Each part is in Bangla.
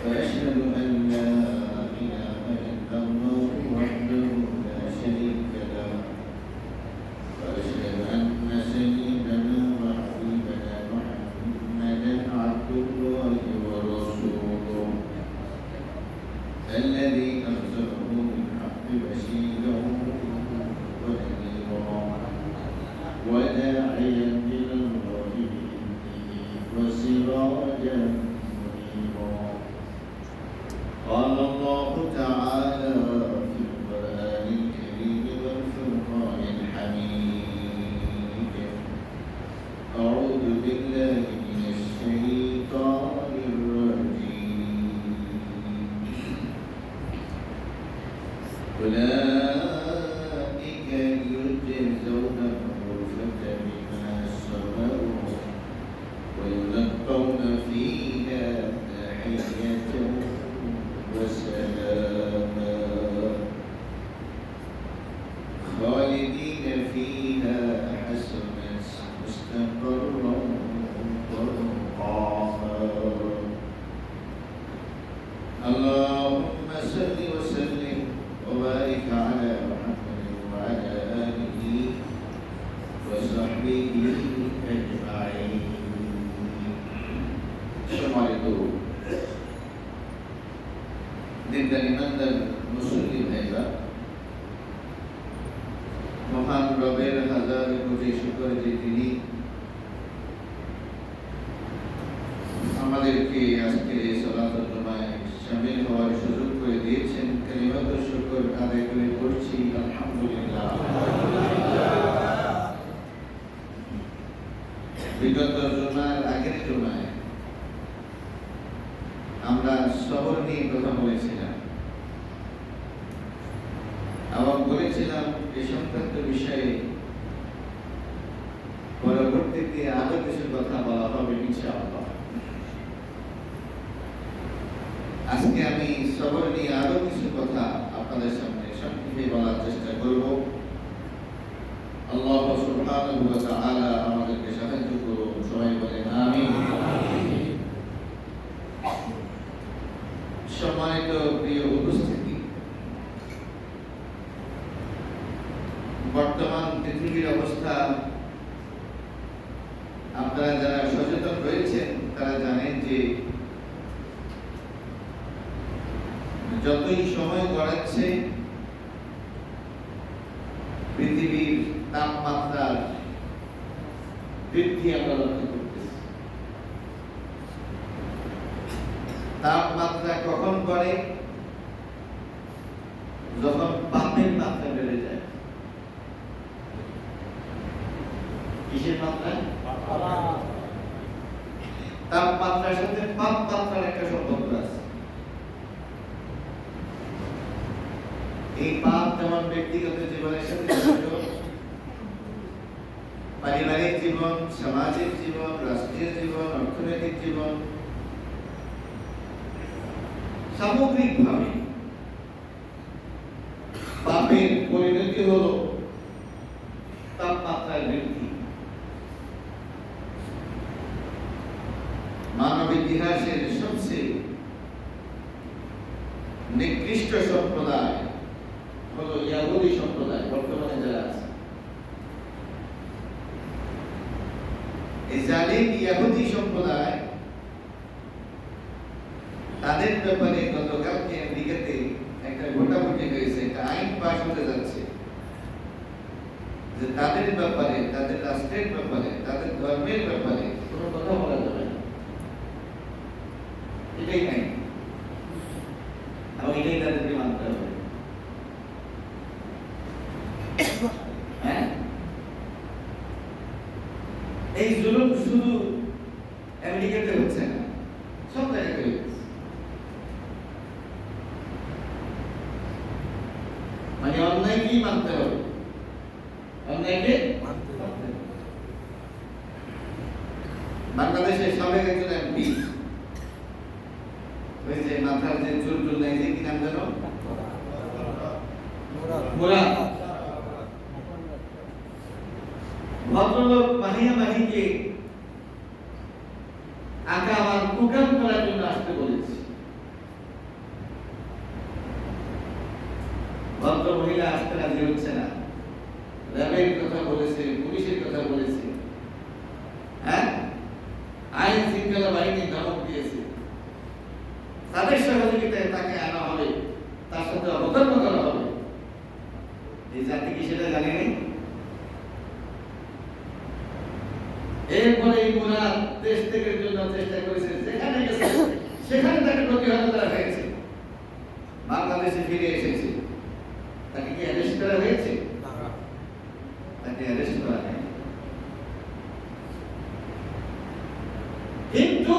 وأشهد أن لا إله إلا الله وحده لا شريك له وأشهد أن سيدنا وحبيبنا محمدا عبد الله ورسوله الذي أرسله بالحق بشيرا ونذيرا وداعيا إلى الله بإذنه وسراجا منيرا. قال الله تعالى في القرآن الكريم والفرقان الحميد: أعوذ بالله من الشيطان الرجيم. أولئك يجزون الغرفة بما صبروا ويلقون فيها تحية وسلاما خالدين فيها حسنت مستقرا ومقاما. اللهم صل وسلم وبارك على محمد وعلى آله وصحبه أجمعين. সম্মানিত দিনদার ইমানদার মুসলিম ভাইরা, মহান রবের হাজার কোটি শুকর যে তিনি আমাদেরকে আজকে এই সালাতুল জুমায় শামিল হওয়ার সুযোগ করে দিয়েছেন। কালিমাতুল শুকর আদায় করে পড়ছি আলহামদুলিল্লাহ। বিগত জুমার আগের জুমায় আমরা সবর নিয়ে কথা বলেছিলাম এবং বলেছিলাম এই সংক্রান্ত বিষয়ে পরবর্তীতে আরো কিছু কথা বলা হবে ইনশাআল্লাহ। আজকে আমি সবর নিয়ে আরো কিছু কথা আপনাদের সামনে সংক্ষেপে বলার চেষ্টা করব। আল্লাহ সুবহানাহু ওয়া তাআলা আমাদেরকে সাহায্য করুন। সবাই বলেন আমিন। সম্মানিত প্রিয় উপস্থিতি, বর্তমান পৃথিবীর অবস্থা আপনারা যারা সচেতন রয়েছেন তারা জানেন যে যতই সময় গড়াচ্ছে পৃথিবীর তাপমাত্রার বৃদ্ধি আমরা লক্ষ্য করতেছি। তাপমাত্রা কখন বাড়ে? যখন পাপের মাত্রা বেড়ে যায়। কিসের মাত্রা? তাপমাত্রার সাথে পাপ মাত্রার একটা সম্পর্ক আছে। এই পাপ যেমন ব্যক্তিগত জীবনের সাথে জড়িত, পারিবারিক জীবন, সামাজিক জীবন, রাষ্ট্রীয় জীবন, অর্থনৈতিক জীবন, সামগ্রিকভাবে পাপের পরিণতি হল তাপমাত্রার বৃদ্ধি। মানব ইতিহাসের সবচেয়ে নিকৃষ্ট সম্প্রদায় হলো ইহুদি সম্প্রদায়। বর্তমানে যারা আছে এই জালিম ইহুদি সম্প্রদায়, তাদের ব্যাপারে গতকালকে আমেরিকাতে একটা ভোটাভুটি হয়েছে, একটা আইন পাস হতে যাচ্ছে যে তাদের ব্যাপারে, তাদের রাষ্ট্রের ব্যাপারে, তাদের ধর্মের ব্যাপারে কোনো কথা বলা যাবে না। এটাই আইন এবং এটাই তাদেরকে মানতে হবে। হ্যাঁ, এই জুলুম শুধু আমেরিকাতে হচ্ছে না, সব জায়গায় হচ্ছে। মানে অন্যায়কেই মানতে হবে, অন্যায়কে মানতে হবে। বাংলাদেশের সাবেক একজন এমপি, ওই যে মাথার যে চুল টুল নাই, যে কি নাম জানো? মুরাদ। ভদ্রলোক মাহিয়া মাহিকে আঁকা আমার প্রোগ্রাম করার জন্য আসতে বলেছি। ভদ্র মহিলা আসতে রাজি হচ্ছে না, র্যাবের কথা বলেছে, পুলিশের কথা বলেছে, হ্যাঁ, আইন শৃঙ্খলা বাহিনী ধমক দিয়েছে, তাদের সহযোগিতায় তাকে আনা হবে, তার সাথে অবতরণ করা হবে। এই জাতি কি সেটা জানেনি? এরপরে এই মুরাদ দেশ থেকে জন্য চেষ্টা করেছে, যেখানে গেছে সেখানে তাকে প্রতিহত করা হয়েছে। বাংলাদেশে ফিরে এসেছে, তাকে কি অ্যারেস্ট করা হয়েছে? তাকে অ্যারেস্ট করা হয়নি। কিন্তু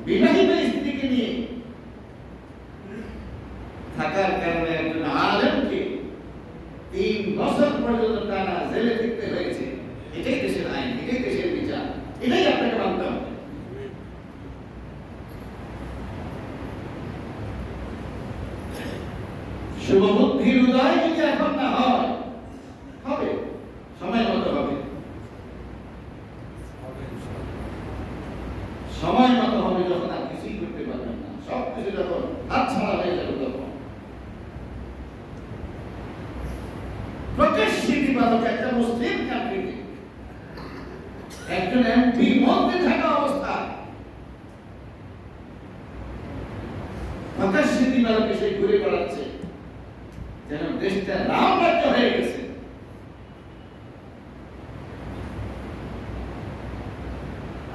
বিবাহিত স্ত্রীকে নিয়ে থাকার কারণে একজন আলেমকে 3 বছর পর্যন্ত টানা জেলে থাকতে হয়েছে। এটাই দেশের আইন, এটাই দেশের বিচার, এটাই আপনাকে মানতে হবে। শুভবুদ্ধির উদয় যদি এখন না হয়, হবে, সময় মতো হবে, সময় মতো হবে, যখন আর কিছুই করতে পারবেন না, সবকিছু যখন হাত ছাড়া হয়ে যাবে, তখন প্রকাশ্যে বিবাদক একটা মুসলিম কান্ট্রিতে একজন এমপি মন্ত্রী থাকা অবস্থা প্রকাশ্যে বিবাদক এসে ঘুরে বেড়াচ্ছে যেন দেশটা রাম রাজ্য হয়ে গেছে।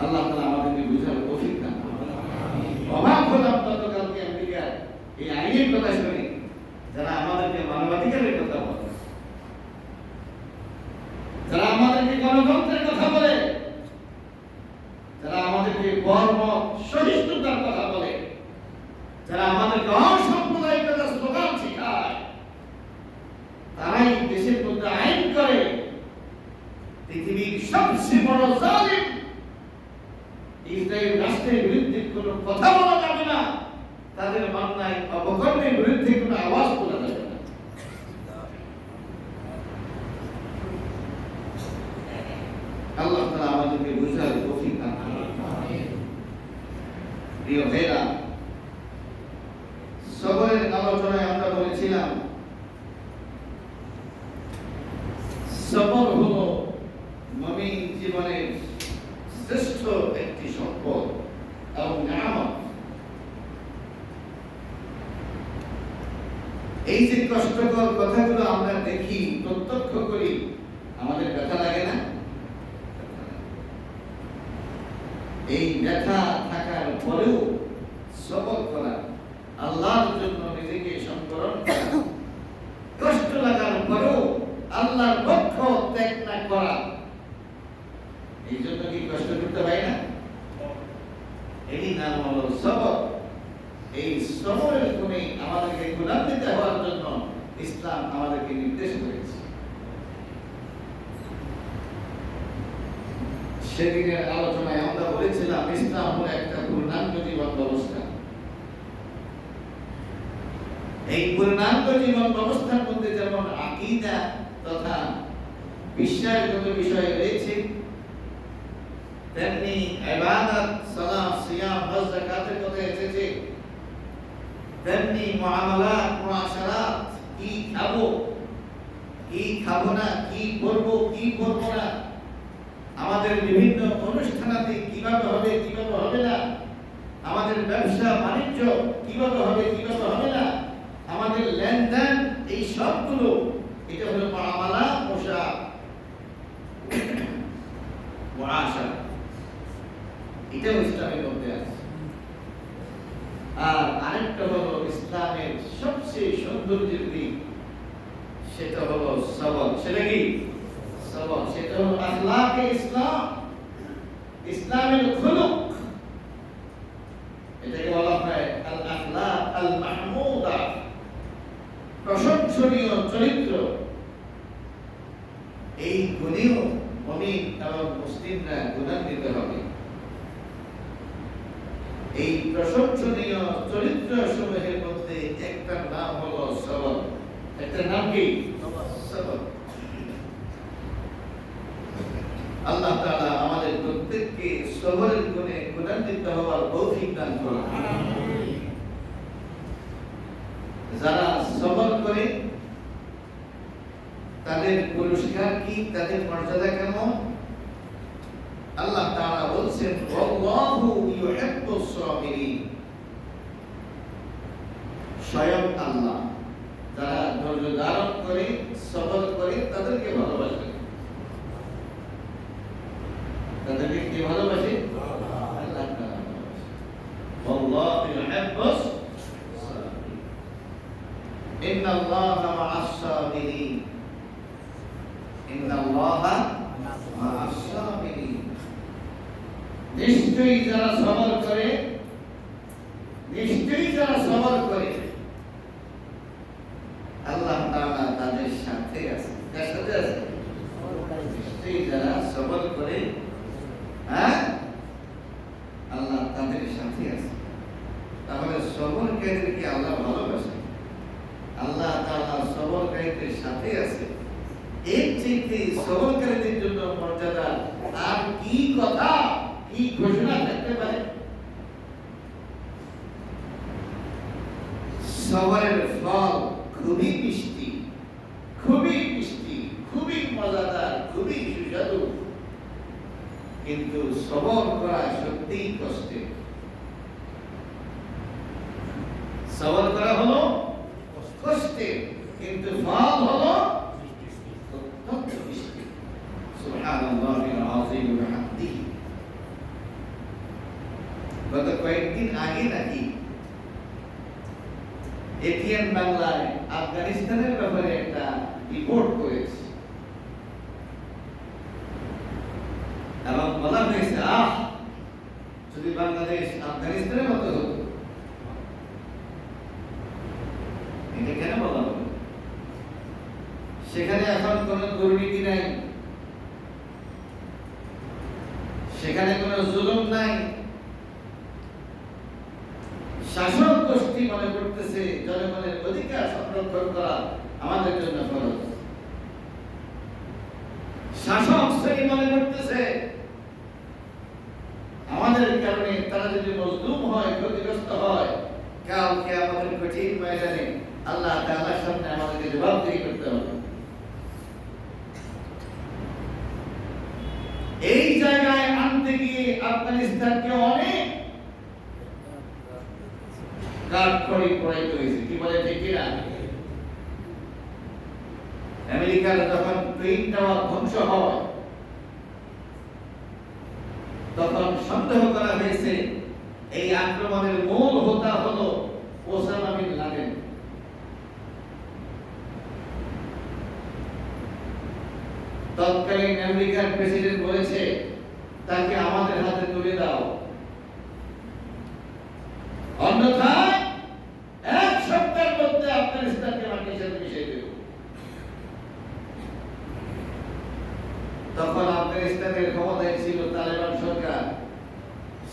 আল্লাহ তাআলা আমাদেরকে বুঝার তৌফিক দান করুন। অবাক হলাম গতকালকে আমেরিকার এই আইনের কথা শুনে, যারা আমাদেরকে মানবাধিকারের কথা বলে, যারা আমাদেরকে গণতন্ত্রের কথা বলে, যারা আমাদেরকে কর্ম সহিষ্ণুতার কথা বলে, যারা আমাদেরকে অসাম্প্রদায়িকতার স্লোগান শেখায়, তারাই দেশের মধ্যে আইন করে পৃথিবীর সবচেয়ে বড় জালিম ইসরায়েল রাষ্ট্রের বিরুদ্ধে কোনো কথা বলা যাবে না, তাদের অন্যায় অপকর্মের বিরুদ্ধে কোনো আওয়াজ তোলা যাবে না। আল্লাহ তাআলা আমাদেরকে বুঝার তৌফিক দান করুন। প্রিয় ভাইরা, সবরের আলোচনায় আমরা বলেছিলাম সবর হলো মুমিন জীবনের শ্রেষ্ঠ একটি সম্পদ এবং নিয়ামত। এই যে কষ্টকর কথাগুলো আমরা দেখি, প্রত্যক্ষ করি, আমাদের ব্যথা লাগে না? এই ব্যথা থাকার পরেও সবর করা, আল্লাহর জন্য নিজেকে সংবরণ করা, কষ্ট লাগার পরেও আল্লাহর পক্ষ ত্যাগ না করা, এই জন্য কি কষ্ট করতে হয় না? এই নাম হলো সবর। এই সবরের গুণে আমাদেরকে গুণান্বিত হওয়ার জন্য ইসলাম আমাদেরকে নির্দেশ করেছে। সেদিনের আলোচনায় আমরা বলেছিলাম ইসলাম হলো একটা পূর্ণাঙ্গ জীবন ব্যবস্থা। এই পূর্ণাঙ্গ জীবন ব্যবস্থার মধ্যে যেমন আকীদা তথা বিশ্বাসগত বিষয় রয়েছে, তেমনি ইবাদত, সালাত, সিয়াম, হজ, যাকাতের কথা এসেছে, তেমনি মুআমালাত, মুআশারাত, কি খাবো, কি খাবো না, কি করবো, কি করবো না, আমাদের বিভিন্ন অনুষ্ঠানাতে কিভাবে হবে, কিভাবে হবে না, আমাদের ব্যবসা বাণিজ্য কিভাবে হবে, কিভাবে হবে না, আমাদের লেনদেন, এই সবগুলো, এটা হলো মুআমালা, মুআশারা, এটাও ইসলামের মধ্যে আছে। আর আরেকটা হলো ইসলামের সবচেয়ে সৌন্দর্যের দিক, সেটা হলো সবর। সেটা কি? সবর। সেটা হলো আখলাকে ইসলাম, ইসলামের খুলুক। এটাকে বলা হয় আল আখলাক আল মাহমুদা, প্রশংসনীয় চরিত্র। এই গুণেও মুমিন এবং মুসলিমরা গুণান্বিত হবে। এই প্রশংসনীয় চরিত্র সমূহের মধ্যে একটা নাম হলো সবর। একটা নাম কি? সবর। আল্লাহ তাআলা আমাদের প্রত্যেককে সবরের গুণে গুণান্বিত হওয়ার তৌফিক দান করুন। যারা সবর করে তাদের পুরস্কার কি, তাদের মর্যাদা কেমন? আল্লাহ তাআলা বলছেন ওয়াল্লাহু ইউহিব্বুস সাবিরিন। স্বয়ং আল্লাহ যারা ধৈর্য ধারণ করে সবর করে তাদেরকে ভালোবাসেন। তাদেরকে কি ভালোবাসে? আল্লাহ তাআলা ভালোবাসে। ওয়াল্লাহু ইউহিব্বুস সাবিরিন। ইন্নাল্লাহা মা'আস সাবিরিন। ইন্নাল্লাহা মা'আস সাবিরিন। নিশ্চয়ই যারা সবর করে, নিশ্চয়ই যারা সবর করে আল্লাহ তাআলা তাদের সাথে আছে। কার সাথে আছে? নিশ্চয়ই যারা সবর করে, হ্যাঁ, আল্লাহ তাদের সাথে আছে। তাহলে সবরকারীদেরকে আল্লাহ ভালোবাসে, আল্লাহ তাআলা সবরকারীদের সাথে আছে। এর চেয়ে সবরকারীদের জন্য মর্যাদা আর কি কথা, কি ঘোষণা থাকতে পারে? সবরের ফল খুবই মিষ্টি, খুবই মিষ্টি, খুবই মজাদার, খুবই সুস্বাদু। কিন্তু সবর করা সত্যিই কষ্টের। সবর করা হলো কষ্টের, কিন্তু ফল হলো অত্যন্ত মিষ্টি। সুবহানাল্লাহিল আযীম ওয়া বিহামদিহি। গত কয়েকদিন আগে নাকি এটিএন বাংলায় আফগানিস্তানের ব্যাপারে একটা রিপোর্ট করেছে এবং বলা হয়েছে যদি বাংলাদেশ আফগানিস্তানের মতো হতো। এটা কেন বলা হলো? সেখানে এখন কোনো দুর্নীতি নাই, সেখানে কোনো জুলুম নাই। শাসক গোষ্ঠী মনে করতেছে জনগণের অধিকার সংরক্ষণ করা আমাদের জন্য ফরজ। শাসক শ্রেণী মনে করতেছে আমাদের কারণে তারা যদি মজলুম হয়, ক্ষতিগ্রস্ত হয়, কালকে আমাদের কঠিন ময়দানে আল্লাহ তাআলার সামনে আমাদেরকে জবাবদিহি করতে হবে। এই জায়গায় আনতে গিয়ে আফগানিস্তানকে অনেক কাঠখড়ি পোড়াইতে হয়েছে। কি বলে, ঠিক কিনা? আমেরিকার যখন টুইন টাওয়ার ধ্বংস হয় তখন সন্দেহ করা হয়েছে এই আক্রমণের মূল হোতা হলো ওসামা বিন লাদেন। তৎকালীন আমেরিকার প্রেসিডেন্ট বলেছে তাকে আমাদের হাতে তুলে দাও, অন্যথায় এক সপ্তাহের মধ্যে আফগানিস্তানকে মাটির সাথে মিশিয়ে দেব। তখন আফগানিস্তানের ক্ষমতায় ছিল তালেবান সরকার।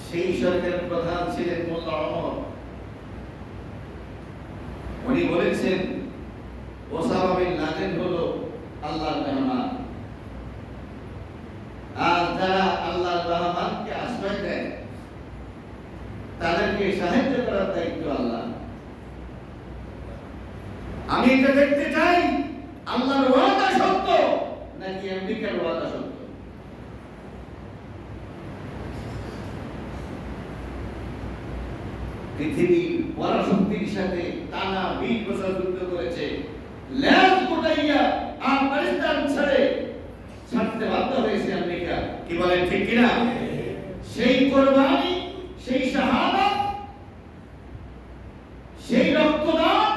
সেই সরকারের প্রধান ছিলেন মোল্লা ওমর। উনি বলেছেন ওসামা বিন লাদেন হলো আল্লাহর মেহমান। আর যারা আল্লাহর মেহমানকে আশ্রয় দেয় তাদেরকে সাহায্য করার দায়িত্ব আল্লাহ। আমি এটা দেখতে চাই আল্লাহর ওয়াদা সত্য নাকি আমেরিকার ওয়াদা সত্য। পৃথিবী পরাশক্তির সাথে টানা 20 বছর যুদ্ধ করেছে, ল্যাজ গোটাইয়া আফগানিস্তান ছেড়ে ছাড়তে বাধ্য হয়েছে আমেরিকা। কি বলেন, ঠিক কিনা? সেই কোরবানি, সেই শাহাদাত, সেই রক্তদান,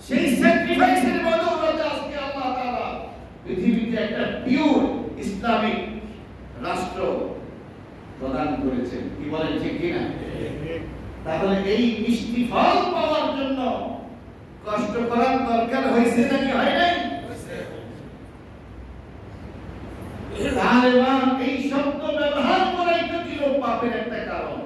সেই স্যাক্রিফাইসের বদৌলতে আজকে আল্লাহ তাআলা পৃথিবীতে একটা পিওর ইসলামিক রাষ্ট্র প্রদান করেছেন। কি বলেন, ঠিক কিনা? তাহলে এই মিষ্টি ফল পাওয়ার জন্য কষ্ট করার দরকার হয়েছে নাকি হয় নাই? তালেবান এই শব্দ ব্যবহার করাই তো ছিল পাপের একটা কারণ।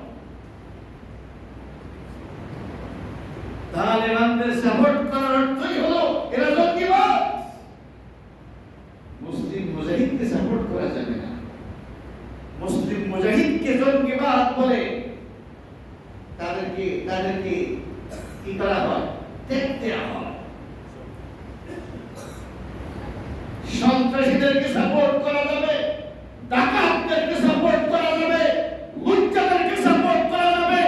তালেবানদের সাপোর্ট করার অর্থই হলো এরা জঙ্গিবাদ। মুসলিম মুজাহিদকে সাপোর্ট করা যাবে না। মুসলিম মুজাহিদকে জঙ্গিবাদ বলে তাদেরকে কি করা হয়? ত্যাগ দেওয়া হয়। সন্ত্রাসীদেরকে সাপোর্ট করা যাবে, ডাকাতদেরকে সাপোর্ট করা যাবে, লুচ্চাদেরকে সাপোর্ট করা যাবে,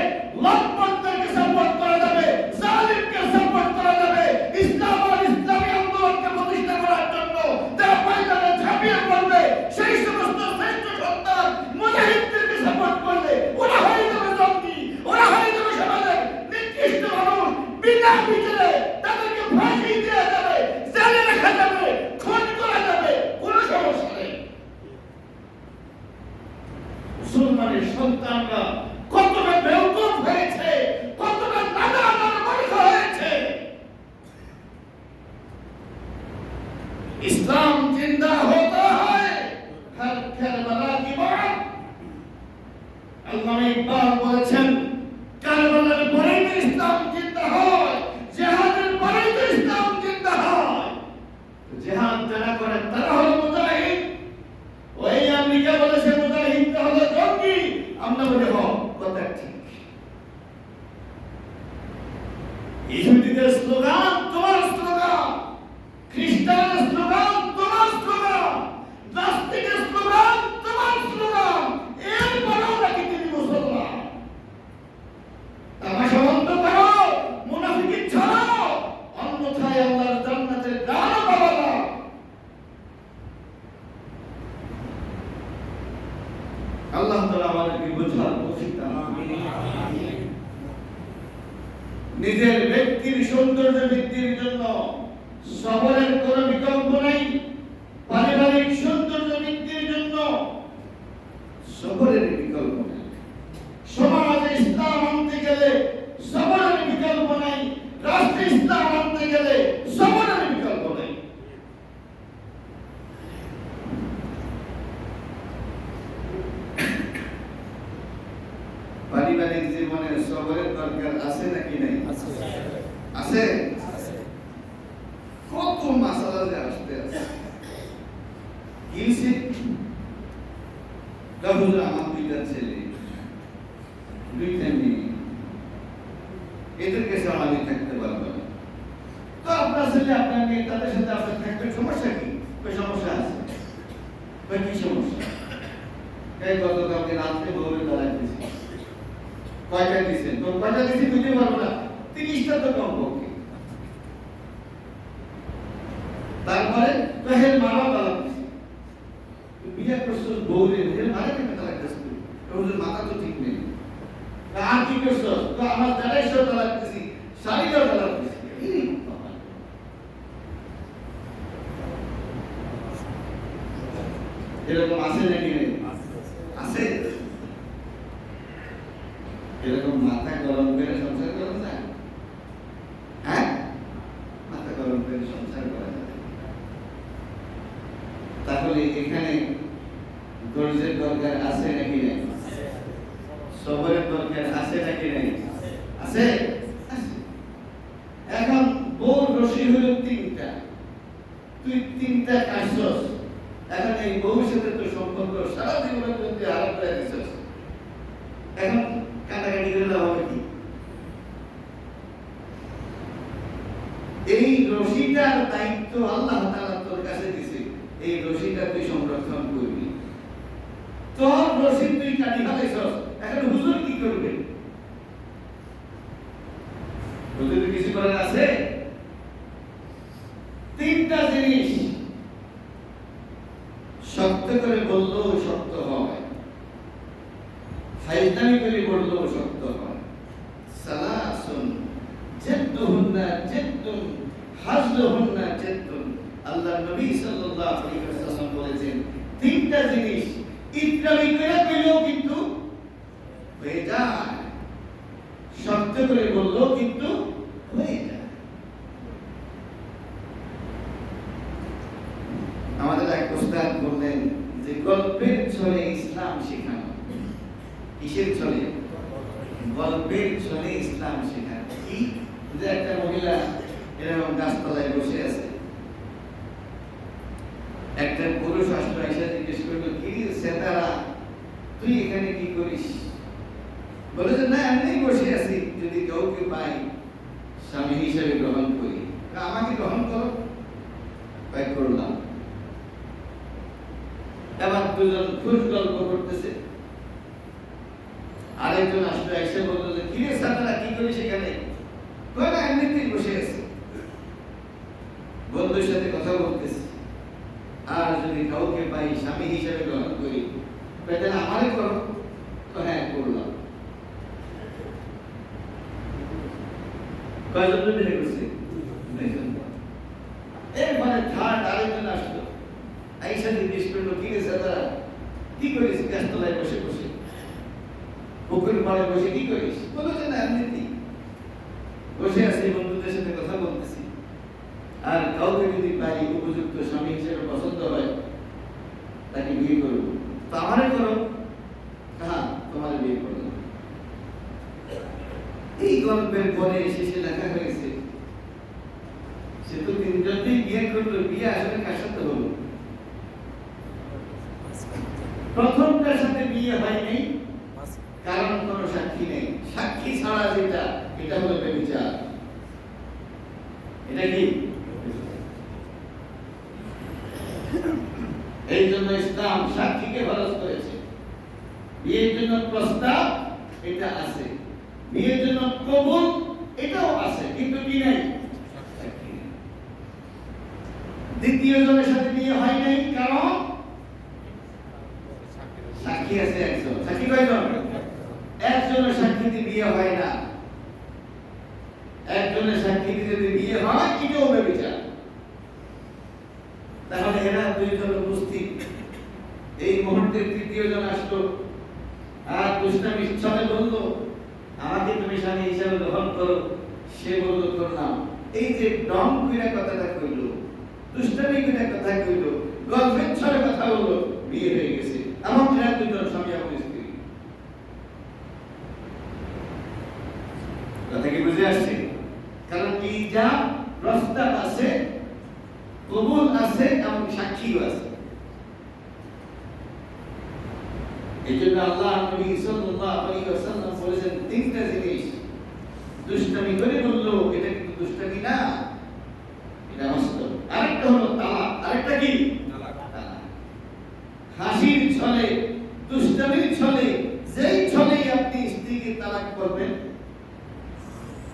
লম্পটদেরকে সাপোর্ট করা যাবে, জালিমকে সাপোর্ট করা যাবে। ইসলাম আর ইসলামী আন্দোলনকে প্রতিষ্ঠা করার জন্য যারা ময়দানে ঝাঁপিয়ে পড়বে, সেই সমস্ত শ্রেষ্ঠ সন্তান মুজাহিদদেরকে সাপোর্ট করলে ওরা হয়ে যাবে জঙ্গি, ওরা হয়ে যাবে সমাজের নিকৃষ্ট মানুষ। বিনা বিচারে তাদেরকে ফাঁসি দেওয়া যাবে, জেলে রাখা যাবে, খুন করা যাবে, কোনো সমস্যা নেই। মুসলমানের সন্তানরা কতটা বেওকুফ হয়েছে, কতটা নাদান আর মূর্খ হয়েছে। ইসলাম জিন্দা होता है हर কারবালা की बात। আল্লামা ইকবাল বলেছেন, কারবালার পরেই তো ইসলাম জিন্দা হয়, জিহাদের পরেই তো ইসলাম জিন্দা হয়। জিহাদ যারা করে তারা হলো মুজাহিদ। ওই আমেরিকা বলেছে মুজাহিদরা হলো জঙ্গি, আমরা বলি হ কথা ঠিক। ইহুদিদের স্লোগান তোমার স্লোগান, খ্রিস্টানের স্লোগান তোমার স্লোগান, নাস্তিকের স্লোগান তোমার স্লোগান, এরপরেও নাকি তিনি মুসলমান। তামাশা বন্ধ করো, মুনাফিকি ছাড়ো, অন্যথায় আল্লাহর জান্নাতের দ্বারও পাবা না। আল্লাহ তাআলা আমাদেরকে বোঝার তৌফিক দান করুন। নিজের ব্যক্তির সৌন্দর্য বৃদ্ধির জন্য সবরের কোনো বিকল্প নাই। পারিবারিক সৌন্দর্য বৃদ্ধির জন্য সবরের বিকল্প নাই। সমাজে ইসলাম আনতে গেলে সবরের বিকল্প নাই। রাষ্ট্রে ইসলাম আনতে গেলে সবরের বিকল্প নাই। পারিবারিক জীবনে সবরের দরকার আছে নাকি নাই? আছে। কত মাসালা যে আসতে আছে। কিসে হুজুর আমার দুইটা ছেলে, দুইটা মেয়ে, এদেরকে ছাড়া আমি থাকতে পারবো না। তো আপনার ছেলে আপনার মেয়ে তাদের সাথে আপনার থাকতে সমস্যা কি? ওই সমস্যা আছে। ওই কি সমস্যা? এই গতকালকে রাত্রে বউরে দাঁড়াইতেছি, কয়টা দিচ্ছেন? তো কয়টা দিচ্ছি বুঝতে পারবো না, 30টা তো কম পক্ষে। তারপরে তো হের মারা দাঁড়াচ্ছি, বিয়ে করছো বউরে, হের মারা কেন দাঁড়াইতেছি? ওদের মাথা তো ঠিক নেই। আর কি করছো? তো আমার দাঁড়াইছো দাঁড়াচ্ছি, শাড়িটাও দাঁড়াচ্ছি। এরকম আছে নাকি নেই? আছে। এরকম মাথা গরম করে সংসার করা যায়? হ্যাঁ, মাথা গরম করে সংসার করা যায়। তাহলে এখানে ধৈর্যের দরকার আছে নাকি নেই? সবরের দরকার আছে নাকি নেই? আছে। এখন বউ রশি হলো 3টা, তুই 3টা কাটছস। এখন এই বউর সাথে তো সম্পর্ক সারা জীবনের জন্য আলাপ করে দিছস। এখন কাটাকাটি করলে হবে কি? এই রশিটার দায়িত্ব আল্লাহ তাআলা তোর কাছে দিয়েছে, এই রশিটা তুই সংরক্ষণ করবি। তোর রশি তুই কাটি ফেলাইছস, এখন হুজুর কি করবে? হুজুর কিছু করার আছে? 3টা জিনিস শক্ত করে বললেও শক্ত হয়, ফাইজলামি করে বললেও শক্ত হয়। সালাসুন জাদ্দুহুন্না জাদ্দুন হাজলুহুন্না জাদ্দুন। আল্লাহর নবী সাল্লাল্লাহু আলাইহি ওয়াসাল্লাম বলেছেন, 3টা জিনিস ইকরামি করে কইলেও কিন্তু হয়ে যায়, শক্ত করে বললেও কিন্তু হয়ে যায়। আমাদের এক উস্তাদ বললেন যে গল্পের ছলে ইসলাম শেখানো। কিসের ছলে? গল্পের ছলে ইসলাম শেখানো। কি? যে একটা মহিলা এরকম গাছতলায় বসে আছে, একটা পুরুষ আসলো, এসে জিজ্ঞেস করলো, কি সেতারা তুই এখানে কি করিস? বলে যে না, এমনি বসে আছি, যদি কাউকে পাই স্বামী হিসেবে গ্রহণ করি। আমাকে গ্রহণ করো। তাই করলাম। দুজন খুশ গল্প করতেছে, আরেকজন আসলে এসে বললো যে কিরে ছাত্ররা কি করি সেখানে, কয়না এমনিতেই বসে আছে, বন্ধুর সাথে কথা বলতেছে। আর যদি কাউকে পাই স্বামী হিসেবে গ্রহণ করি, তাহলে আমারে করো, তো হ্যাঁ করলাম। কয়জন মিলে করছে? এরপরে থার্ড আরেকজন আসলো, আইসা জিজ্ঞেস করলো কিরে ছাত্ররা কি করিস গাছতলায় বসে বসে, পুকুর পাড়ে বসে কি করিস? বলো যে না এমনিতেই বসে আছি, বন্ধুদের সাথে কথা বলতেছি, আর কাউকে যদি পাই উপযুক্ত স্বামী হিসেবে পছন্দ হয় তাকে বিয়ে করবো, তো আমারে করো, হ্যাঁ তোমার বিয়ে করবো। এই গল্পের পরে শেষে লেখা হয়েছে সে তো তিনজনকেই বিয়ে করলো, বিয়ে আসলে কার সাথে হলো? প্রথমটার সাথে বিয়ে হয়নি, কারণ কোন সাক্ষী নেই, সাক্ষী ছাড়া যেটা এটা হলো ব্যভিচার। এটা কি? এই জন্য ইসলাম সাক্ষীকে ফরজ করেছে। বিয়ের জন্য প্রস্তাব এটা আছে, বিয়ের জন্য কবুল এটাও আছে, কিন্তু কি নাই? সাক্ষী নেই। দ্বিতীয় জনের সাথে বিয়ে হয় নাই, কারণ সাক্ষী আছে একজন। সাক্ষী কয়জন? একজনের সাক্ষীতে বিয়ে হয় না, একজনের সাক্ষীতে যদি বিয়ে হয় এটাও ব্যভিচার। তাহলে এরা দুইজন উপস্থিত, এই মুহূর্তে তৃতীয় জন আসলো আর দুষ্টামি ইচ্ছাতে বললো আমাকে তুমি স্বামী হিসাবে গ্রহণ করো, সে বললো করলাম। এই যে ডং কইরা কথাটা কইলো, দুষ্টামি কইরা কথা কইলো, গল্পের ছলে কথা বললো, বিয়ে হয়ে গেছে। আমার এরা দুজন স্বামী এবং স্ত্রী। কথা কি বুঝে আসছে? কারণ এই যা প্রস্তাব আছে, কবুল আছে এবং সাক্ষীও আছে। এই জন্য আল্লাহ নবী সাল্লাল্লাহু আলাইহি ওয়াসাল্লাম বলেছেন তিনটা জিনিস দুষ্টামি করে বললো এটা কিন্তু দুষ্টামি না, এটা বাস্তব। আরেকটা হলো তালাক, আরেকটা কি? তালাক। হাসির ছলে, দুষ্টামির ছলে, যেই ছলেই আপনি স্ত্রীকে তালাক করবেন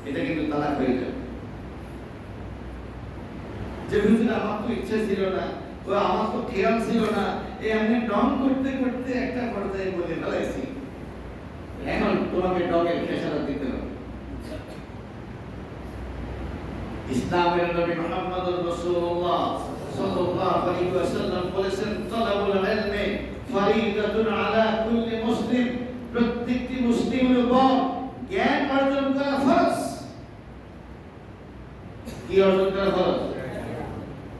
এটা কিন্তু তালাক হয়ে যাবে। যে হুজুর আমার তো ইচ্ছা ছিল না, ও আমার তো খেয়াল ছিল না, এমনি ডং করতে করতে একটা পর্যায়ে বলে ফেলাইছি, এখন তোমাকে ডগের খেসারত দিতে হবে। ইসলামের নবী মুহাম্মদুর রাসূলুল্লাহ সাল্লাল্লাহু আলাইহি ওয়াসাল্লাম বলেছেন তালাবুল ইলমি ফরিদাতুন আলা কুল্লি মুসলিম, প্রত্যেকটি মুসলিমের উপর জ্ঞান অর্জন করা ফরজ। কি অর্জন করা ফরজ?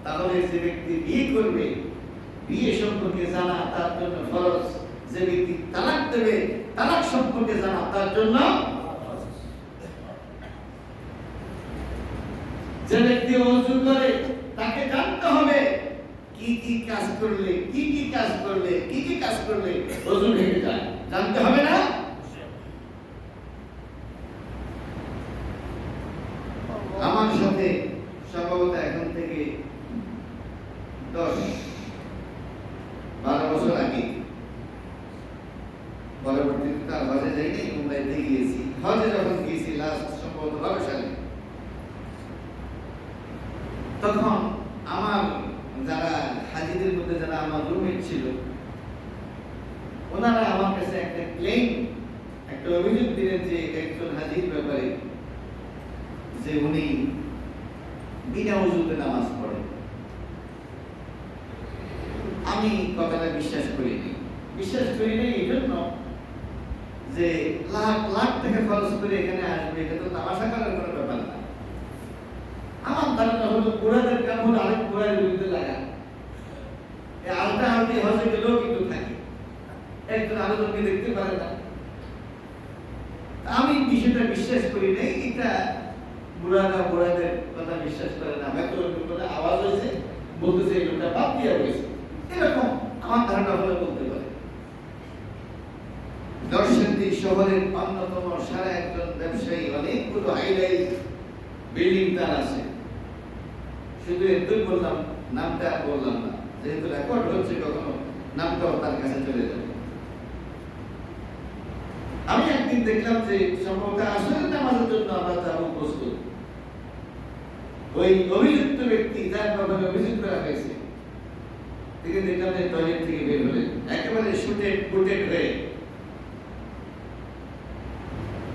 তাহলে যে ব্যক্তি বিয়ে করবে, বিয়ে সম্পর্কে জানা তার জন্য ফরজ। যে ব্যক্তি তালাক দেবে, তালাক সম্পর্কে জানা তার জন্য। যে ব্যক্তি ওযু করে তাকে জানতে হবে কি কি কাজ করলে, কি কি কাজ করলে, কি কি কাজ করলে ওযু ভেঙে যায়, জানতে হবে না? আমার সাথে সম্ভবত এখন থেকে 10-12 বছর আগে, পরবর্তীতে তার হজে যাইনি, মুম্বাইতে গিয়েছি। হজে যখন গিয়েছি লাস্ট সম্ভবত 12 সালে, তখন আমার যারা হাজিদের মধ্যে যারা আমার রুমমেট ছিল, ওনারা আমার কাছে একটা ক্লেম, একটা অভিযোগ দিলেন যে একজন হাজির ব্যাপারে যে উনি বিনা ওযুতে নামাজ পড়েন। আমি কথাটা বিশ্বাস করিনি এই জন্য যে লাখ লাখ টাকা খরচ করে এখানে আসবে, এটা তো তামাশা করার কোনো ব্যাপার না। আমার ধারণা হলো পুরাদের কাম হলো আরেক পুরার বিরুদ্ধে লাগা, এই আলটা আলটি হজে গেলেও কিন্তু থাকে, একজন আলোচনকে দেখতে পারে না। আমি বিষয়টা বিশ্বাস করি নাই, এটা বুড়াদের কথা বিশ্বাস করে না, হয়তো লোকটা আওয়াজ হয়েছে বলতেছে এই লোকটা বাদ দিয়া হয়েছে, এরকম আমার ধারণা হলে বলতে পারে। নরসিংদী শহরের অন্যতম সারা একজন ব্যবসায়ী, অনেকগুলো হাইলাইট বিল্ডিং তার আছে। শুধু এতই বললাম, নামটা বললাম না, যেহেতু রেকর্ড হচ্ছে, কখনো নামটাও তার কাছে চলে যাবে। আমি একদিন দেখলাম যে সম্ভবত আসরের নামাজের জন্য আমরা যাবো প্রস্তুত। ওই অভিযুক্ত ব্যক্তি যার ব্যাপারে অভিযোগ করা হয়েছে তিনি দেখলাম যে টয়লেট থেকে বের হলেন একেবারে শুটেড বুটেড হয়ে।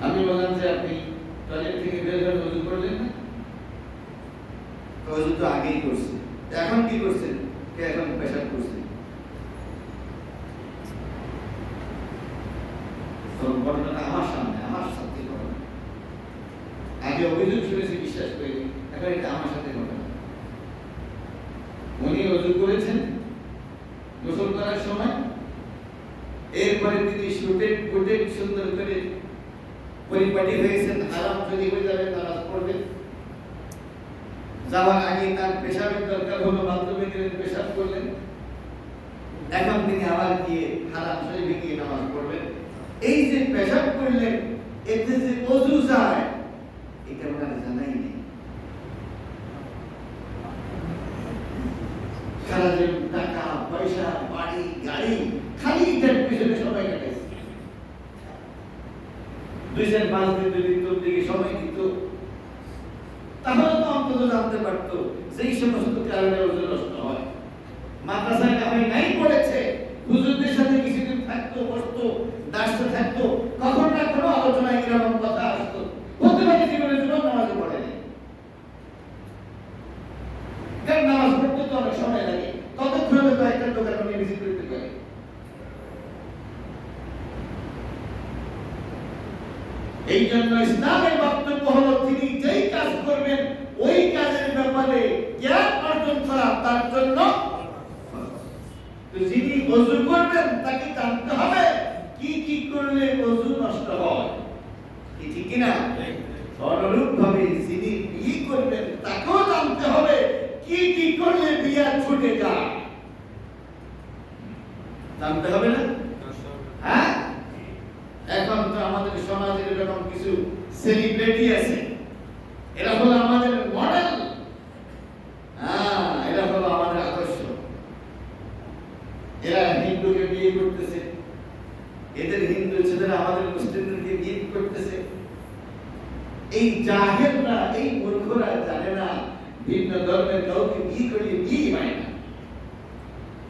আমি বললাম যে আপনি টয়লেট থেকে বের হয়ে ওযু করলেন না? ওযু তো আগেই করছে, এখন কি করছেন? এখন পেশাব করছে। ঘটনাটা আমার সামনে, আমার সাথে ঘটনা। আগে অভিযোগ শুনেছি, বিশ্বাস করিনি, এখন এটা আমার সাথে ঘটনা। উনি ওযু করেছেন গোসল করার সময়, এরপরে তিনি শুটেড বুটেড সুন্দর করে পরিপাটি হয়েছেন, হারাম যদি হয়ে যাবে নামাজ পড়বেন। যাওয়ার আগে তার পেশাবের দরকার হলো, বাথরুমে গেলেন, পেশাব করলেন। এখন তিনি আবার গিয়ে হারাম শরীফে গিয়ে নামাজ পড়বেন। এই যে পেশাব করলেন, এতে যে ওযু যায় এটা ওনার জানাই নেই। সারা জীবন টাকা পয়সা বাড়ি গাড়ি খালি এটার পিছনে সময় কাটাইছে। 2-5 দিন যদি তোর দিকে সময় দিত তাহলে তো অন্তত জানতে পারতো যেই সমস্ত কারণে ওযু নষ্ট হয়। মাদ্রাসায় আমি নাই পড়েছে, হুজুরদের সাথে কিছুদিন থাকতো, বসতো, দাসতে থাকতো, কখন না কোনো আলোচনায় এরকম কথা আসতো। হতে পারে জীবনের জন্য নামাজ পড়েনি, কারণ নামাজ পড়তে তো অনেক সময় লাগে, ততক্ষণে তো একটা দোকান উনি ভিজিট করতে পারে। এই জন্য ইসলামের বক্তব্য হলো তিনি যেই কাজ করবেন ওই কাজের ব্যাপারে জ্ঞান অর্জন করা তার জন্য। তো যিনি ওযু করবেন তাকে জানতে হবে কি কি করলে ওযু নষ্ট হয়, কি ঠিক কিনা? অনুরূপ ভাবে যিনি বিয়ে করবেন তাকেও জানতে হবে কি কি করলে বিয়ে ছুটে যায়, জানতে হবে না? হ্যাঁ, এখন তো আমাদের সমাজে এরকম কিছু সেলিব্রিটি আছে, এরা হলো আমাদের মডেল, এরা হলো আমাদের আদর্শ। এরা হিন্দুকে বিয়ে করতেছে, এদের হিন্দু ছেলেরা আমাদের মুসলিমদেরকে বিয়ে করতেছে। এই জাহেলরা, এই মূর্খরা জানে না ভিন্ন ধর্মের কাউকে বিয়ে করিয়ে বিয়ে হয় না,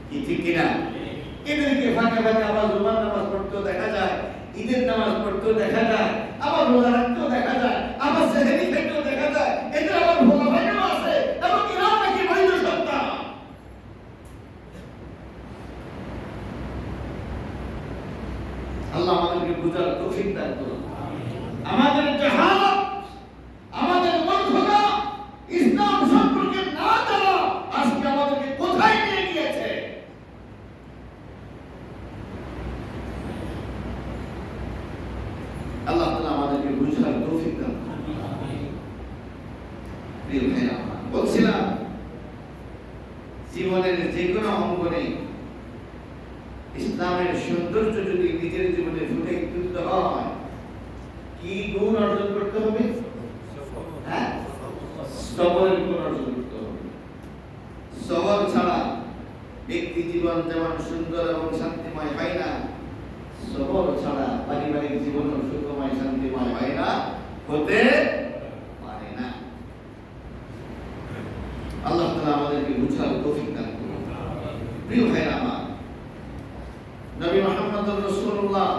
কি ঠিক কিনা? এদেরকে ফাঁকে ফাঁকে আবার জুমার নামাজ পড়তেও দেখা যায়, ঈদের নামাজ পড়তেও দেখা যায়, আবার রোজা রাখতেও দেখা যায়, আবার সেহরি খেতেও দেখা যায়। এদের আবার ভোলা ভাইও আছে এবং এরাও নাকি বৈধ সন্তান। আল্লাহ আমাদেরকে বুঝার তৌফিক দান করুন। আমাদের জাহালত, আমাদের মূর্খতা, ইসলাম সম্পর্কে না জানা আজকে আমাদেরকে কোথায় নিয়ে গিয়েছে। আল্লাহ তাআলা আমাদেরকে বুঝার তৌফিক দান করুন। প্রিয় ভাইরা, বলছিলাম জীবনের যে কোনো অঙ্গনে ইসলামের সৌন্দর্য যদি নিজের জীবনে ফুটে তুলতে হয় কি গুণ অর্জন করতে হবে? হ্যাঁ, সবরের গুণ অর্জন করতে হবে। সবর ছাড়া ব্যক্তি জীবন যেমন সুন্দর এবং শান্তিময় হয় না, সবর ছাড়া পারিবারিক জীবন সুখময় শান্তিময় হয় না, হতে পারে না। আল্লাহ তাআলা আমাদেরকে বুঝার তৌফিক দান করুন। প্রিয় ভাইরা আমার, নবী মুহাম্মদ রাসূলুল্লাহ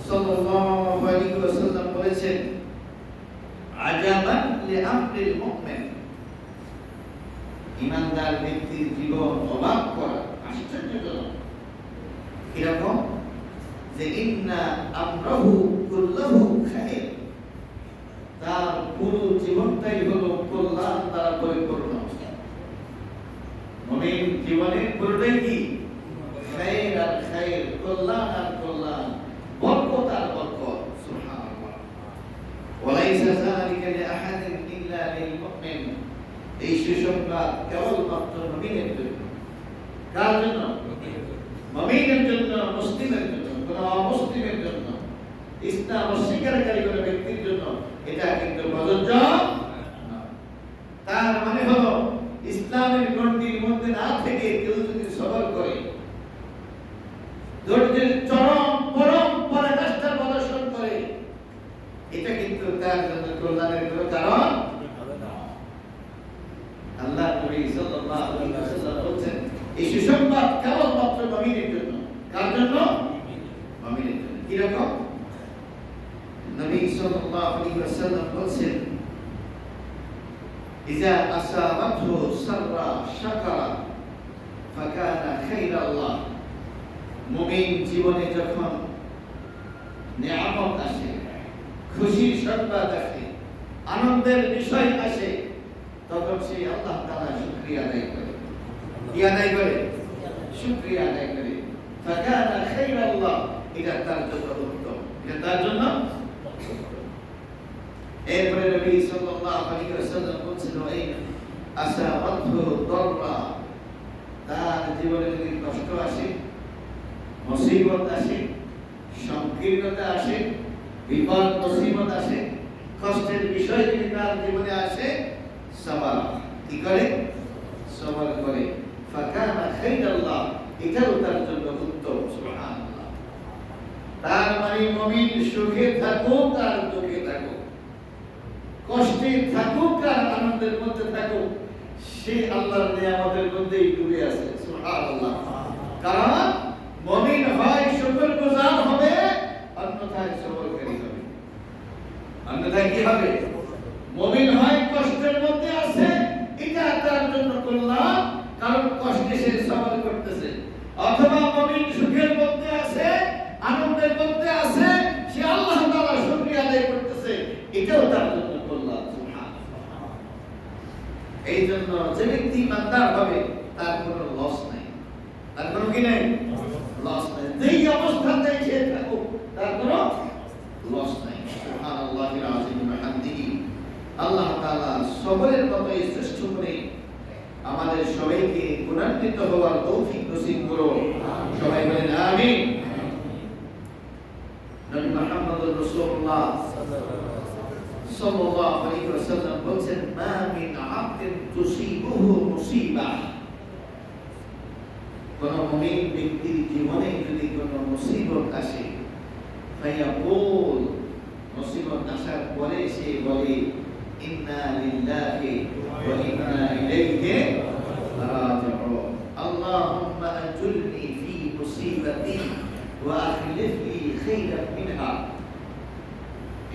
সাল্লাল্লাহু আলাইহি ওয়াসাল্লাম বলেছেন, আজাবান লিআমরিল মুমিন, ঈমানদার ব্যক্তির জীবন অবাক করা, আশ্চর্যজনক। এরকম যে ইন্না আমরাহু কুল্লাহু খায়র, তার পুরো জীবনটাই হলো কল্যাণ দ্বারা পরিপূর্ণ। মুমিন জীবনের পুরোটাই কি? খায়র আর খায়র, কল্যাণ আর কল্যাণ, বরকত আর বরকত। সুবহানাল্লাহ। ওয়ালাইসা যালিকা লিআহাদিন ইল্লা লিল মুমিন, এই সুসংবাদ কেবলমাত্র মুমিনের জন্য। কার জন্য? মুমিনের জন্য, মুসলিমের জন্য। কোন অমুসলিমের জন্য, ইসলাম অস্বীকারী কোন ব্যক্তির জন্য এটা কিন্তু প্রযোজ্য নয়। তার মানে হলো ইসলামের গণ্ডির মধ্যে না থেকে কেউ যদি সবর করে, ধৈর্যের চরম পরম পরাকাষ্ঠা প্রদর্শন করে, এটা কিন্তু তার জন্য কল্যাণের কোনো কারণ হবে না। আল্লাহ নবী সাল্লাল্লাহু আলাইহি ওয়াসাল্লাম বলেন, এই সুসংবাদ কেবলমাত্র মুমিনের জন্য। কার জন্য? মুমিনের জন্য। কি রকম? নবী সাল্লাল্লাহু আলাইহি ওয়াসাল্লাম বলেন, ইজা আসাবাতহু সাররা শাকারা ফাকানা খাইরাল্লাহ। মুমিন জীবনে যখন নিয়ামত আসে, খুশির সংবাদ আসে, আনন্দের বিষয় আসে, তখন সে আল্লাহ তাআলা শুকরিয়া আদায় করে। কি আদায় করে? শুকরিয়া আদায় করে। ফাকানা খাইরাল্লাহ, এটা তার জন্য উত্তম, এটা তার জন্য। এরপরে নবী সাল্লাল্লাহু আলাইহি ওয়াসাল্লাম বলেছেন, এই আসাবাতহু দাররা, তার জীবনে যদি কষ্ট আসে, মুসিবত আসে, সংকীর্ণতা আসে, বিপদ মুসিবত আসে, কষ্টের বিষয় যদি তার জীবনে আসে, সবর কি করে? সবর করে। ফাকানা খাইরাল্লাহ, এটাও তার জন্য উত্তম। সুবহানাল্লাহ। তার মানে মুমিন সুখে থাকুক আর দুঃখে থাকুক, কষ্টে থাকুক আর আনন্দের মধ্যে থাকুক, সে আল্লাহর নিয়ামতের মধ্যেই ডুবে আছে। সুবহানাল্লাহ। কারণ মুমিন হয় শুকরগুজার হবে, অন্যথায় সবরকারী হবে। অন্যথায় কি হবে? মুমিন হয় কষ্টের মধ্যে আছে, এটা তার জন্য কল্যাণ, কারণ কষ্টে সে সবর করতেছে। অথবা মুমিন সুখের মধ্যে আছে, আনন্দের মধ্যে আছে, সে আল্লাহ তাআলার শুকরিয়া আদায় করতেছে, এটাও তার জন্য কল্যাণ। সুবহানাল্লাহ। এই জন্য যে ব্যক্তি ইমানদার হবে তার কোনো লস নাই, তার কোনো কি নাই? লস নাই। যেই অবস্থাতেই সে থাকুক তার কোনো লস নাই। সুবহানাল্লাহিল আযীম ওয়া বিহামদিহি। আল্লাহ তাআলা সবরের মতো শ্রেষ্ঠ করে আমাদের সবাইকে গুণান্বিত হওয়ার তৌফিক নসিব করুন। সবাই বলেন আমিন। নবী মুহাম্মদুর রাসূলুল্লাহ সাল্লাল্লাহু আলাইহি ওয়াসাল্লাম বলেন, মা মিন আবদিন তুসিবুহু মুসিবাহ। কোন মুমিন ব্যক্তির জীবনে যদি কোনো মুসিবত আসে, ফায়াকুল, মুসিবত আসার পরে সে বলে, ইন্না লিল্লাহি ওয়া ইন্না ইলাইহি রাজিউন। আল্লাহুম্মা আজুরনি ফি মুসিবাতি ওয়া আখলিফ লি খাইরান মিনহা।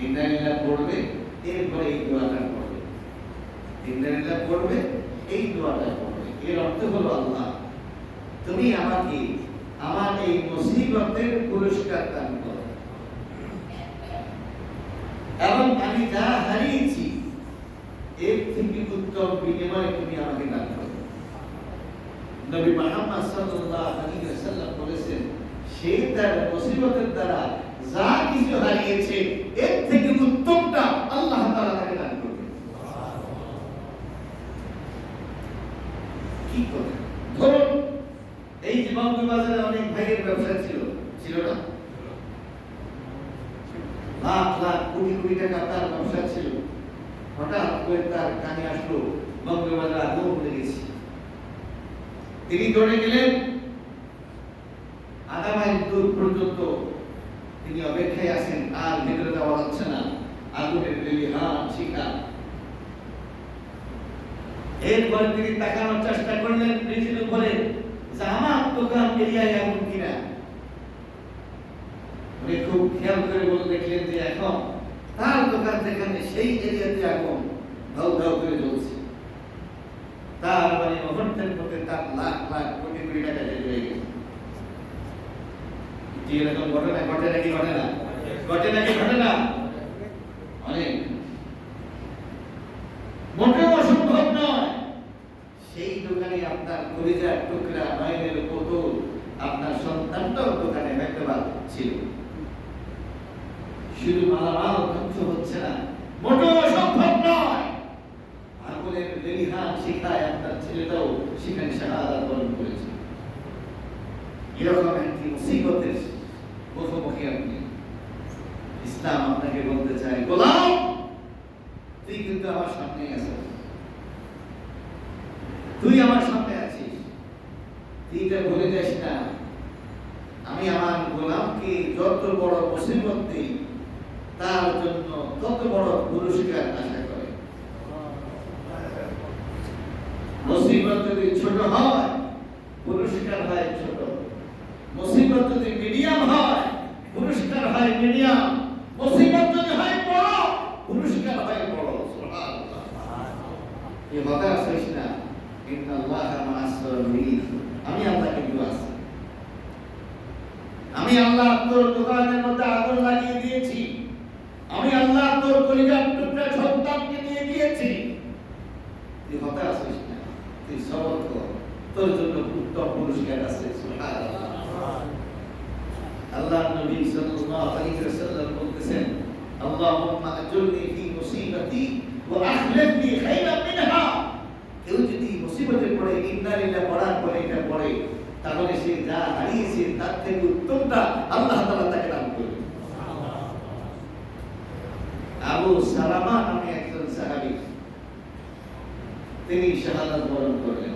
ইন্না লিল্লাহি পড়বে, এরপরে এই দোয়াটা পড়বে। ইন্না লিল্লাহি পড়বে, এই দোয়াটা পড়বে। এর অর্থ হলো, আল্লাহ তুমি আমাকে আমার এই মুসিবতের পুরস্কার দান করো, এবং আমি যা হারিয়েছি এর থেকে উত্তম বিনিময় তুমি আমাকে দান করো। নবী মুহাম্মদ সাল্লাল্লাহু আলাইহি ওয়াসাল্লাম বলেছেন, সে তার মুসিবতের দ্বারা যা কিছু হারিয়েছে এর থেকে উত্তমটা আল্লাহ তাআলা তাকে দান করবে। কি কথা! ধরুন এই যে বাজারে অনেক ভাইয়ের ব্যবসা ছিল না? লাখ লাখ কোটি কোটি টাকা তার ব্যবসা ছিল। হঠাৎ করে তার কানে আসলো বাজার আগুন লেগেছে। তিনি দৌড়ে গেলেন, আধা মাইল দূর পর্যন্ত তিনি অপেক্ষায় আছেন, আর ভেতরে যাওয়া যাচ্ছে না, আগুনের লেলিহান শিখা। এরপরে তিনি তাকানোর চেষ্টা করলেন ব্রিজের উপরে, আমার দোকান এরিয়ায় আগুন কিনা। উনি খুব খেয়াল করে বলে দেখলেন যে এখন তার দোকান যেখানে, সেই এরিয়াতে আগুন ধাউ ধাউ করে জ্বলছে। তার মানে মুহূর্তের মধ্যে তার লাখ লাখ কোটি কোটি টাকা শেষ হয়ে গেছে। কি এরকম ঘটনা ঘটে নাকি ঘটে না? ঘটে নাকি ঘটে না? অনেক। মোটেও অসম্ভব নয়। সেই দোকানে আপনার কলিজার টুকরা, নয়নের পুতুল, আপনার সন্তানটাও দোকানে হয়তোবা ছিল। শুধু মালামাল ধ্বংস হচ্ছে না, মোটেও অসম্ভব নয়। আগুনের লেলিহান শিখায় আপনার ছেলেটাও সেখানে শাহাদাত বরণ করেছে। এরকম একটি মুসিবতের মুখোমুখি আপনি। ইসলাম আপনাকে বলতে চায়, গোলাম তুই কিন্তু আমার সামনে আছিস, তুই আমার সামনে আছিস, তুই এটা ভুলে যাস না। আমি আমার গোলামকে যত বড় মুসিবত দিই তার জন্য তত বড় পুরস্কার আশা করে। মুসিবত যদি ছোট হয় পুরস্কার হয় ছোট, মুসিবত যদি মিডিয়াম হয় পুরস্কার হয় মিডিয়াম, মুসিবত যদি হয় বড় পুরস্কার হয় বড়। সুবহানাল্লাহ। এই হতাশ হইস না, ইন্নাল্লাহা মা'আস সাবিরিন। আমি আল্লাহ কিন্তু আছি। আমি আল্লাহ তোর দোকানের মধ্যে আগুন লাগিয়ে দিয়েছি, আমি আল্লাহ তোর কলিজার টুকরা সন্তানকে দিয়ে দিয়েছি। তুই হতাশ হইস না, তুই সবর কর, তোর জন্য উত্তম পুরস্কার আছে। সুবহানাল্লাহ। আল্লাহ নবী সাল্লাল্লাহু আলাইহি ওয়াসাল্লাম বলতেছেন, আল্লাহুম্মা আজুরনি ফি মুসিবাতি ওয়া আখলিফনি খায়রাম মিনহা। কেউ যদি মুসিবতে পড়ে ইন্না লিল্লাহি পড়ার পরে এটা পড়ে, তাহলে সে যা হারিয়েছে তার থেকে উত্তমটা আল্লাহ তাআলা তাকে দান করবে। আবু সালামা নামে একজন সাহাবী, তিনি শাহাদাত বরণ করলেন।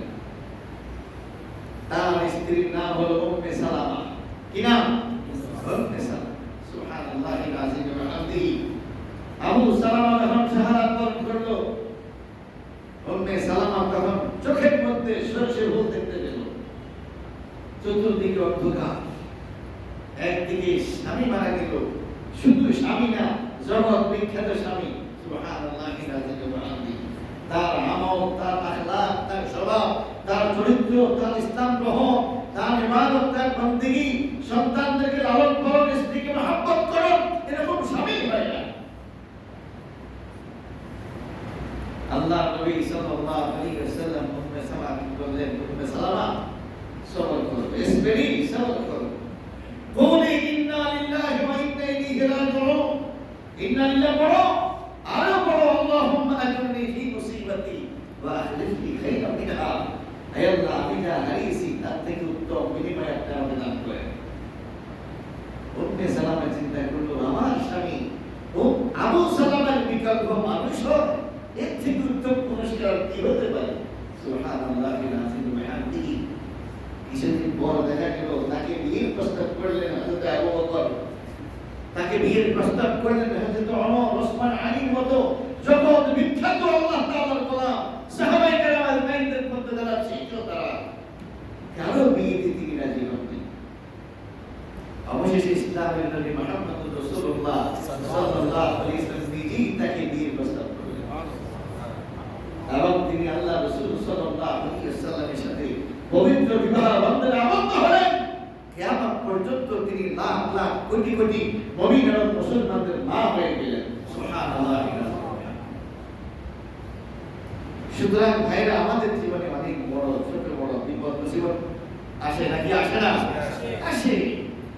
তার স্ত্রীর নাম হলো উম্মে সালামা। কি নাম? উম্মে সালামা। সুবহানাল্লাহিল আযীম ওয়া বিহামদিহি। আবু সালামা যখন শাহাদাত বরণ করলো, উম্মে সালামা তখন চোখের মধ্যে সরষে ফুল দেখতে পেল। চতুর্দিকে অন্ধকার, একদিকে স্বামী মারা গেল, শুধু স্বামী না, জগৎ বিখ্যাত স্বামী। সুবহানাল্লাহিল আযীম ওয়া বিহামদিহি। তার আমল, তার আখলাক, তার স্বভাব, তার চরিত্র, তার ইসলাম গ্রহণ, তার ইবাদত, তার বন্দেগী, সন্তানদেরকে লালন পালন, স্ত্রীকে মহব্বত করুন, এরকম স্বামী হয় না। আল্লাহ নবী সাল্লাল্লাহু আলাইহি ওয়াসাল্লাম উম্মে সালামাকে বললেন, উম্মে সালামা সবর করো, ইসবিরি, সবর করো। কুলি ইন্না লিল্লাহি ওয়া ইন্না ইলাইহি রাজিউন। ইন্না লিল্লাহি বড়, আরো বড়, আল্লাহুম্মা আজুরনি ফি মুসিবাতি ওয়া আখলিফনি খায়রাম মিনহা। হে আল্লাহ, আমি যা হারিয়েছি তার থেকে উত্তম বিনিময় আপনি আমাকে দান করেন। উম্মে সালামা চিন্তা করলো, আমার স্বামী ও আবু সালামার বিকল্প মানুষ হয়, এর থেকে উত্তম পুরস্কার কি হতে পারে? সুবহানাল্লাহিল আযীম ওয়া বিহামদিহি। কিছুদিন পর দেখা গেল তাকে বিয়ের প্রস্তাব করলেন হযরত আবু বকর, তাকে বিয়ের প্রস্তাব করলেন হযরত ওমর, ওসমান, আলীর মতো জগৎ বিখ্যাত আল্লাহ তাআলার গোলাম সাহাবায়ে কেরাম আজমাইনদের মধ্যে যারা ছিল, তারা কারো বিয়েতে তিনি রাজি হননি। অবশেষে ইসলামের নবী মুহাম্মদুর রাসূলুল্লাহ সাল্লাল্লাহু আলাইহি ওয়াসাল্লাম নিজেই তাকে বিয়ের প্রস্তাব করলেন এবং তিনি আল্লাহ রাসূল সাল্লাল্লাহু আলাইহি ওয়াসাল্লামের সাথে পবিত্র বিবাহ বন্ধনে আবদ্ধ হলেন। কিয়ামত পর্যন্ত তিনি লাখ লাখ কোটি কোটি মুমিন এবং মুসলমানদের মা হয়ে গেলেন। সুবহানাল্লাহ। সুতরাং ভাইরা, আমাদের জীবনে অনেক বড় ছোট বড় বিপদ মুসিবত আসে নাকি আসে না? আসে।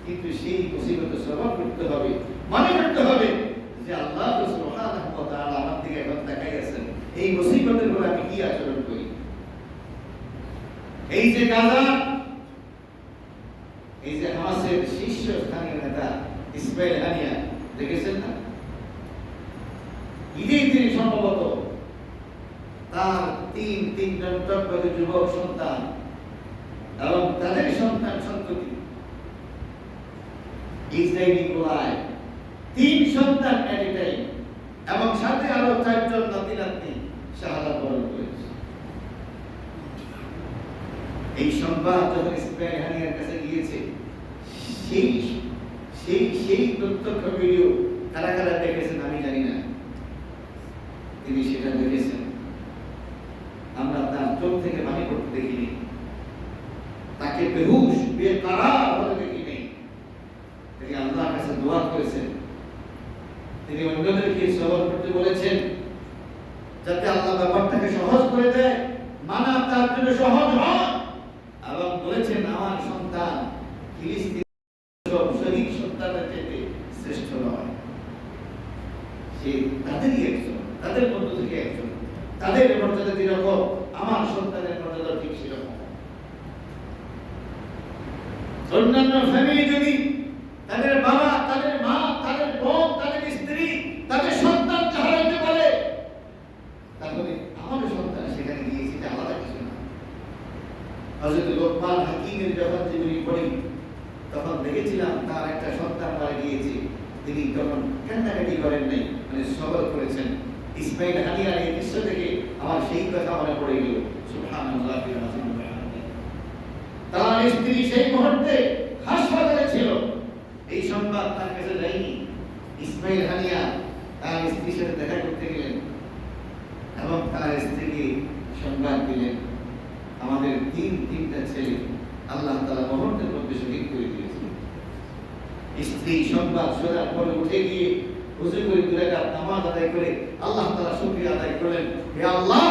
কিন্তু সেই মুসিবতে সবর করতে হবে, মনে করতে হবে যে আল্লাহ সুবহানাহু ওয়া তাআলা আমার দিকে এখন তাকাই আছেন, এই মুসিবতের উপর আমি কি আচরণ করি। এই যে গাজা, এই যে হামাসের শীর্ষস্থানীয় নেতা ইসমাইল হানিয়া, দেখেছেন না? ঈদের দিন সম্ভবত তার তিনজন টকবকে যুবক সন্তান এবং তাদের সন্তান সন্ততি ইসরায়েলি গোলায় 3 সন্তান এট এ টাইম এবং সাথে আরো 4 জন নাতি নাতনি শাহাদাত বরণ করেছে। এই সংবাদ যখন ইসমাইল হানিয়ার কাছে গিয়েছে, সেই প্রত্যক্ষ ভিডিও কারা কারা দেখেছেন আমি জানি না, তিনি সেটা দেখেছেন। আমরা তার চোখ থেকে পানি পড়তে দেখিনি, তাকে বেহুশ বেকারার হতে দেখিনি। তিনি আল্লাহর কাছে দোয়া করেছেন, তিনি অন্যদেরকে সবর করতে বলেছেন যাতে আল্লাহ ব্যাপারটাকে সহজ করে দেয়, মানা তার জন্য সহজ হয়, এবং বলেছেন আমার সন্তান ফিলিস্তিন সব শহীদ সন্তানের চেয়ে শ্রেষ্ঠ নয়, সে তাদেরই একজন, তাদের মধ্য থেকে একজন। তাদের মর্যাদা যেরকম আমার সন্তানের মর্যাদা ঠিক সেরকম। অন্যান্য ফ্যামিলি যদি তাদের বাবা, তাদের মা, তাদের বোন, তাদের স্ত্রী, তাদের সন্তানকে হারাতে পারে, তাহলে আমাদের সন্তান সেখানে গিয়েছে, এটা আলাদা কিছু না। হযরত লোকমান হাকিমের যখন জীবনী পড়ি তখন দেখেছিলাম তার একটা সন্তান মারা গিয়েছে, তিনি তখন কান্নাকাটি করেন নাই, মানে সবর করেছেন। ইসমাইল হানিয়ার এই দৃশ্য থেকে আমার সেই কথা মনে পড়ে গেল। সুবহানাল্লাহ। তার স্ত্রী সেই মুহূর্তে হাসপাতালে ছিল, এই সংবাদ তার কাছে যায়নি। ইসমাইল হানিয়া তার স্ত্রীর সাথে দেখা করতে গেলেন এবং তার স্ত্রীকে সংবাদ দিলেন, আমাদের তিনটা ছেলে আল্লাহ তাআলা মুহূর্তের মধ্যে শহীদ করে দিয়েছেন। স্ত্রী সংবাদ শোনার পরে উঠে গিয়ে ওযু করে 2 রাকাত নামাজ আদায় করে আল্লাহ তাআলা শুকরিয়া আদায় করলেন, হে আল্লাহ,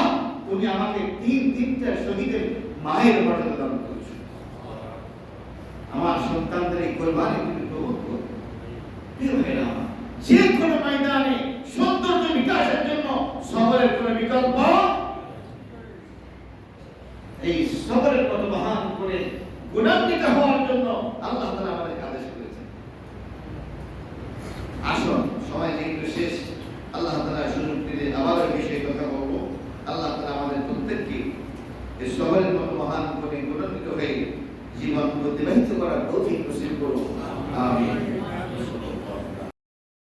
তুমি আমাকে তিনটা শহীদের মায়ের মর্যাদা দান করেছো। আমার সন্তানদের এই কুরবানি তুমি কবুল করো। প্রিয় ভাইরা, যে কোনো ময়দানে সৌন্দর্য বিকাশের জন্য সবরের কোনো বিকল্প, এই সবরের কত মহান করে গুণান্বিত হওয়ার জন্য আল্লাহ তাআলা আমাদেরকে আদেশ করেছেন। আসুন, সময় যেহেতু শেষ, আল্লাহ তাআলা সুযোগ দিলে আবার এই বিষয়ে কথা বলবো। আল্লাহ তাআলা আমাদের প্রত্যেককে এই সবরের মতো মহান করে গুণান্বিত হয়ে জীবন অতিবাহিত করার তৌফিক নসিব করুন। আমিন।